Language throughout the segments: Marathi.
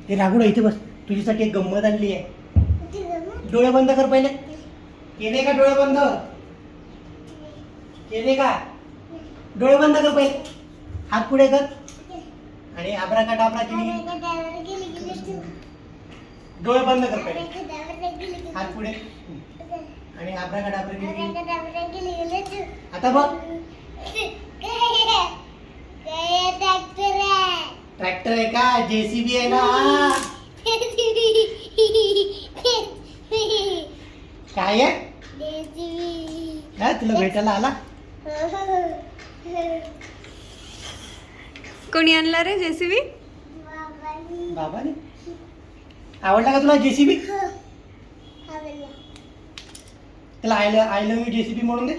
ते रागुडा इथे बस, तुझ्यासाठी एक गंमत आणली आहे. डोळे बंद कर पहिले. केले का डोळे बंद? केले का? डोळे बंद कर पहिले. हात पुढे कर आणि आब्राकाडाब्रा केली. डोळे बंद कर पहिले. हात पुढे आणि आब्राकाडाब्रा केली. आता बघ. ट्रॅक्टर आहे का? जेसीबी आहे ना? काय आहे? हा, तुला भेटायला आला? कोणी आणला रे जेसीबी? बाबाने. आवडला का तुला जेसीबी? त्याला आय लव्ह यू जेसीबी म्हणून दे.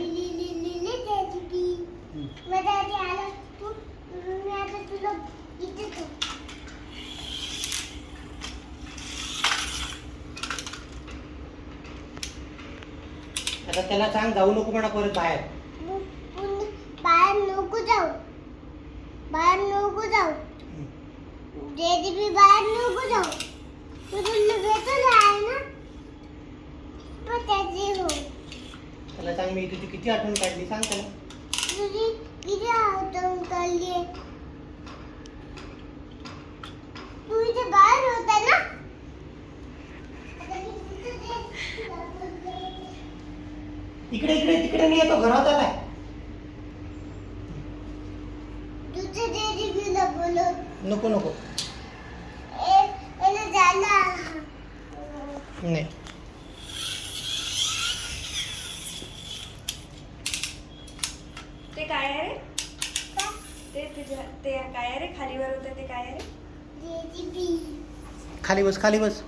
आता त्याला सांग जाऊ नको म्हणा परत बाहेर. बाहेर नको जाऊ. बाहेर नको जाऊ. जेसीबी बाहेर नको जाऊ. तुला भेटलं आहे ना? पण त्याची हो. त्याला सांग मी तुझी किती आठवण काढली, सांग त्याला. तुझी किती आठवण काढली? तू इथे बाहेर होता ना? इकडे इकडे तिकडे नाही येतो, घरात आलाय. तुझ्या जेसीबीला बोलव. नको नको. याला झाला. नाही. ते काय आहे रे? ते काय आहे रे? खालीवर होतं ते काय आहे रे? जेसीबी. खाली बस, खाली बस.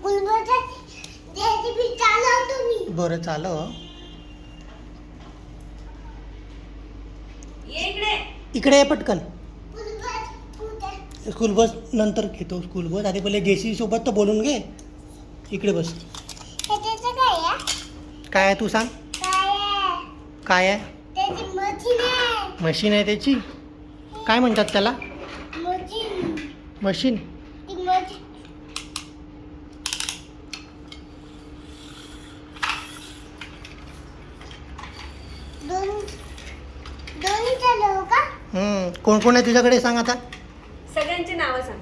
कुलबोचा जेसीबी चालवतो मी. बरं चालव. ये इकडे. इकडे ये पटकन. कुलबोच कुठे? स्कूल बस नंतर घेतो. स्कूल बस आधी पहिले जेसी सोबत तर बोलून घे. इकडे बस. त्याचं काय आहे? काय आहे तू सांग. काय आहे? काय आहे? त्याची मशीन आहे. मशीन आहे त्याची. काय म्हणतात त्याला? मशीन. मशीन. ती मशीन. दोन्ही चालव का? कोण कोण आहे तुझ्याकडे सांग आता. सगळ्यांची नावं सांग.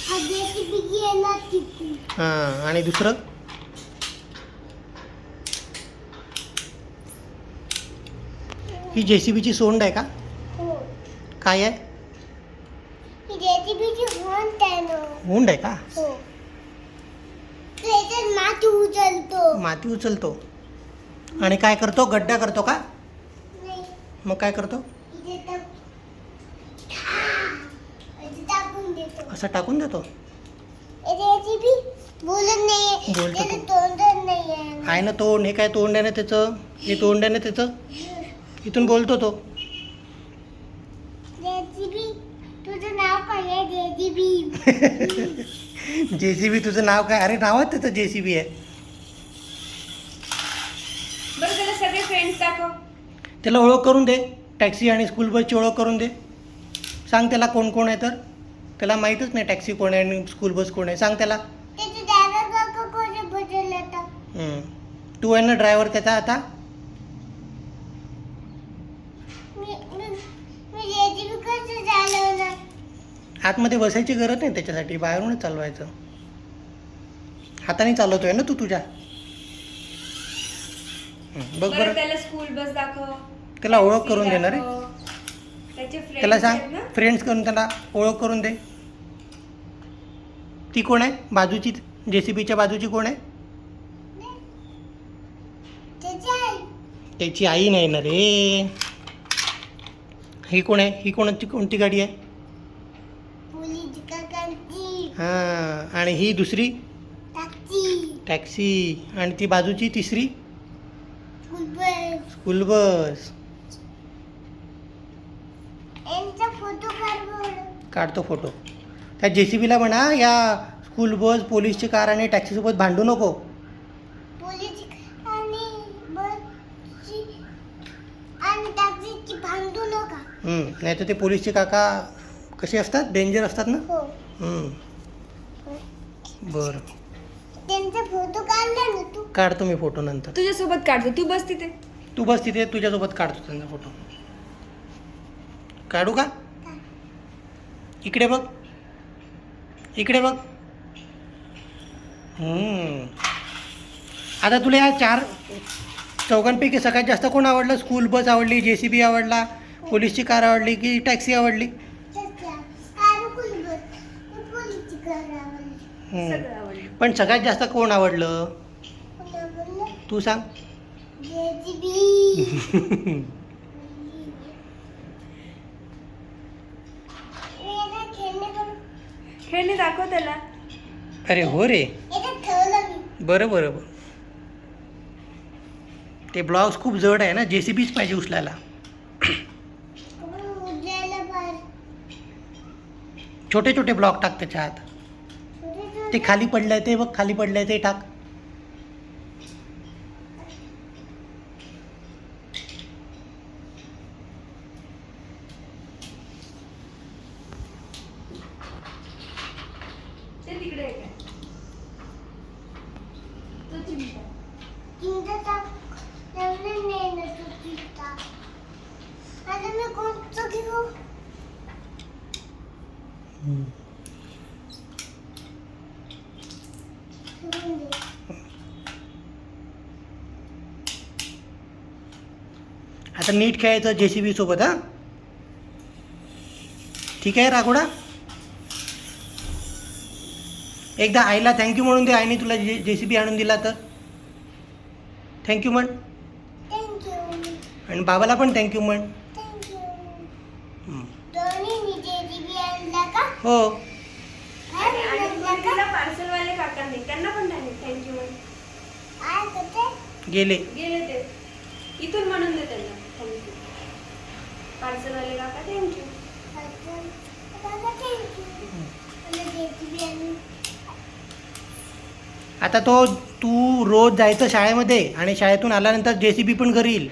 हा जेसीबी गेला तिथून. हां, आणि दुसरं? ही जेसीबीची सोंड आहे का? हो. काय आहे? ही जेसीबीची हॉर्न आहे ना. हुंड आहे का? हो. त्याच्यात माती उचलतो. माती उचलतो. आणि काय करतो? गड्डा करतो का? नाही. मग काय करतो? इथे टाकून देतो. असं टाकून देतो. जेसीबी बोलत नाही. बोलतो त्याला तो. तोंड नाही आहे. आहे ना तोंड. हे काय तोंड आहे ना त्याचं? हे तोंड आहे ना त्याचं? इथून बोलतो तो. जेसीबी तुझं नाव काय आहे? जेसीबी. जेसीबी तुझं नाव काय? अरे नावात त्याचं जेसीबी आहे. बरं त्याला सगळे फ्रेंड्स दाखव. त्याला ओळख करून दे. टॅक्सी आणि स्कूल बसची ओळख करून दे. सांग त्याला कोण कोण आहे तर. त्याला माहीतच नाही टॅक्सी कोण आहे आणि स्कूल बस कोण आहे. सांग त्याला. त्याचे ड्रायव्हर काका कोणी बदलला आता? तू आहे ना ड्रायव्हर त्याचा आता. मी जेसीबी कसं चालवणार? आतमध्ये बसायची गरज नाही त्याच्यासाठी. बाहेरूनच चालवायचं. हाताने चालवतोय ना तू तुझ्या. बघ बरं बरं. त्याला स्कूल बस दाखव. त्याला ओळख करून दे ना रे. त्याचे फ्रेंड्स त्याला आहेत सांग ना. फ्रेंड्स करून त्याला ओळख करून दे. ती कोण आहे बाजूची? जेसीबीच्या बाजूची कोण आहे? त्याची आई. त्याची आई नाही ना रे. ही कोण आहे? ही कोणती गाडी आहे? पोलीस काकांची हां, आणि ही दुसरी? टॅक्सी. टॅक्सी. आणि ती बाजूची तिसरी? School school bus. यांचा फोटो काढतो फोटो. त्या जेसीबीला म्हणा या स्कूल बस, पोलीसची कार आणि टॅक्सीसोबत भांडू नको. पोलीस आणि बसची आणि टॅक्सीची भांडू नका. नाही तर ते पोलीसचे काका कसे असतात, डेंजर असतात ना. हो. बरं, त्यांचा फोटो काढला ना तू. काढतो मी फोटो नंतर. तुझ्यासोबत काढतो, तू बस तिथे. तू बस तिथे, तुझ्यासोबत काढतो त्यांचा फोटो. काढू का? इकडे बघ, इकडे बघ. आता तुला या चौघांपैकी सगळ्यात जास्त कोण आवडलं? स्कूल बस आवडली, JCB आवडला, पोलीसची कार आवडली की टॅक्सी आवडली? पोलीसची कार आवडली. सगळं आवडलं. पण सगळ्यात जास्त कोण आवडलं पुन्हा बोललो, तू सांग. JCB. याला खेळणे करू. खेळणी दाखव त्याला. अरे हो रे, याच्यात ठेवलं मी. बरं बरं बरं. ते ब्लॉक्स खूप जड आहे ना, JCBच पाहिजे उचलायला. आपण उडलेलं बाहेर. छोटे छोटे ब्लॉक टाक त्याच्यात. छोटे ते खाली पडलंय ते बघ, खाली पडलंय ते टाक. ते तिकडे आहे काय? तो चिमटा. चिंता टाक. ठेवलं नाही ना तू चिंता. आता मी कोणतं घेऊ? ठेवून दे. आता नीट खेळायचं JCB सोबत, हा. ठीक आहे राघोडा. एकदा आईला थँक्यू म्हणून दे, आईने तुला JCB आणून दिला तर. थँक्यू म्हण. Thank you. आणि बाबाला पण थँक्यू म्हण. Thank you. हं. दोन्ही JCB आणला का? हो. आणि आणला का? तिला पार्सलवाले काकांनी त्यांना पण थँक्यू म्हण. काय करते? गेले. गेले ते. इथून म्हणून दे त्यांना थँक्यू. पार्सलवाले काका थँक्यू. बाबा thank you. मला JCB आणून. आता तू रोज जायचं शाळेमध्ये आणि शाळेतून आल्यानंतर JCB पण घरी येईल.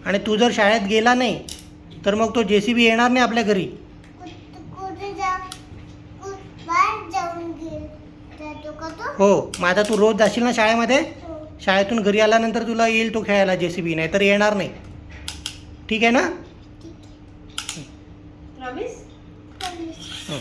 आणि तू जर शाळेत गेला नाही तर मग तो JCB येणार नाही आपल्या घरी. कुठे जा? बाहेर जाऊन जातो का तो? हो, मग आता तू रोज जाशील ना शाळेमध्ये. हो. शाळेतून घरी आल्यानंतर तुला येईल तो खेळायला JCB, नाही तर येणार नाही. ठीक आहे ना? प्रॉमिस? Promise. हं.